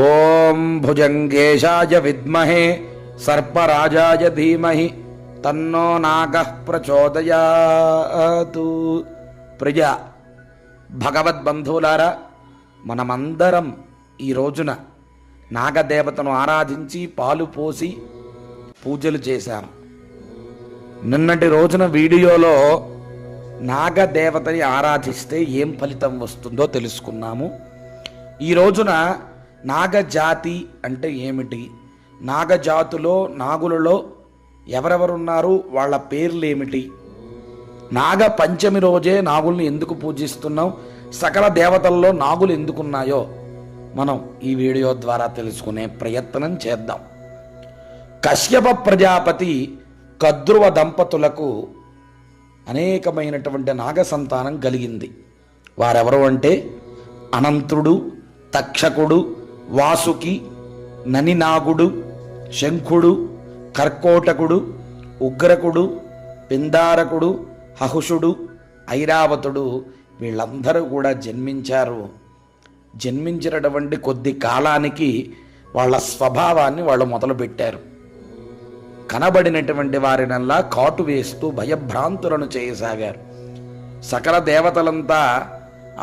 ఓం భుజంగేశాయ విద్మహే సర్పరాజాయ ధీమహి తన్నో నాగః ప్రచోదయాతు. ప్రియ భగవద్బంధువులారా, మనమందరం ఈ రోజున నాగదేవతను ఆరాధించి పాలు పోసి పూజలు చేశాం. నిన్నటి రోజున వీడియోలో నాగదేవతని ఆరాధిస్తే ఏం ఫలితం వస్తుందో తెలుసుకున్నాము. ఈ రోజున నాగజాతి అంటే ఏమిటి, నాగజాతులో నాగులలో ఎవరెవరున్నారు, వాళ్ళ పేర్లు ఏమిటి, నాగ పంచమి రోజే నాగుల్ని ఎందుకు పూజిస్తున్నాం, సకల దేవతల్లో నాగులు ఎందుకున్నాయో మనం ఈ వీడియో ద్వారా తెలుసుకునే ప్రయత్నం చేద్దాం. కశ్యప ప్రజాపతి కద్రువ దంపతులకు అనేకమైనటువంటి నాగ సంతానం కలిగింది. వారెవరు అంటే అనంతుడు, తక్షకుడు, వాసుకి, ననినాగుడు, శంఖుడు, కర్కోటకుడు, ఉగ్రకుడు, పిందారకుడు, హహుషుడు, ఐరావతుడు వీళ్ళందరూ కూడా జన్మించారు. జన్మించినటువంటి కొద్ది కాలానికి వాళ్ళ స్వభావాన్ని వాళ్ళు మొదలుపెట్టారు. కనబడినటువంటి వారినల్లా కాటు వేస్తూ భయభ్రాంతులను చేయసాగారు. సకల దేవతలంతా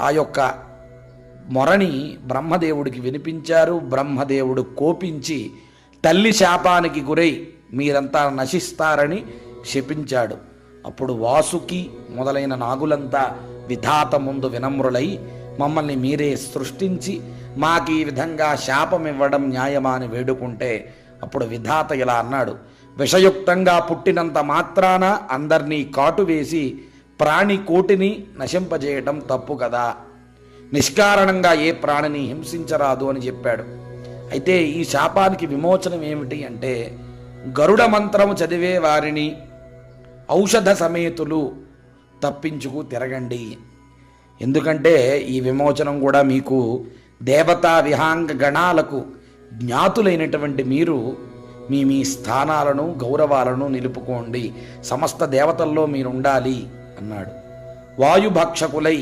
ఆ యొక్క మొరని బ్రహ్మదేవుడికి వినిపించారు. బ్రహ్మదేవుడు కోపించి తల్లి శాపానికి గురై మీరంతా నశిస్తారని శపించాడు. అప్పుడు వాసుకి మొదలైన నాగులంతా విధాత ముందు వినమ్రులై మమ్మల్ని మీరే సృష్టించి మాకు ఈ విధంగా శాపం ఇవ్వడం న్యాయమా అని వేడుకుంటే అప్పుడు విధాత ఇలా అన్నాడు, విషయుక్తంగా పుట్టినంత మాత్రాన అందరినీ కాటు వేసి ప్రాణి కోటిని నశింపజేయటం తప్పు కదా, నిష్కారణంగా ఏ ప్రాణిని హింసించరాదు అని చెప్పాడు. అయితే ఈ శాపానికి విమోచనం ఏమిటి అంటే గరుడ మంత్రము చదివే వారిని ఔషధ సమేతులు తప్పించుకు తిరగండి. ఎందుకంటే ఈ విమోచనం కూడా మీకు దేవతా విహాంగ గణాలకు జ్ఞాతులైనటువంటి మీరు మీ మీ స్థానాలను గౌరవాలను నిలుపుకోండి, సమస్త దేవతల్లో మీరుండాలి అన్నాడు. వాయుభక్షకులై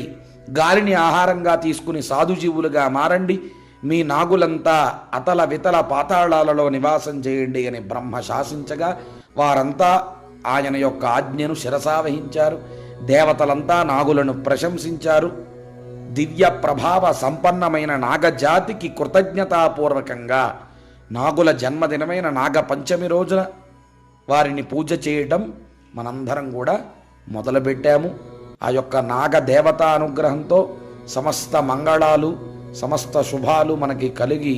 గాలిని ఆహారంగా తీసుకుని సాధుజీవులుగా మారండి, మీ నాగులంతా అతల వితల పాతాళాలలో నివాసం చేయండి అని బ్రహ్మ శాసించగా వారంతా ఆయన యొక్క ఆజ్ఞను శిరసావహించారు. దేవతలంతా నాగులను ప్రశంసించారు. దివ్య ప్రభావ సంపన్నమైన నాగజాతికి కృతజ్ఞతాపూర్వకంగా నాగుల జన్మదినమైన నాగ పంచమి రోజున వారిని పూజ చేయటం మనందరం కూడా మొదలుపెట్టాము. ఆ యొక్క నాగదేవతా అనుగ్రహంతో సమస్త మంగళాలు సమస్త శుభాలు మనకి కలిగి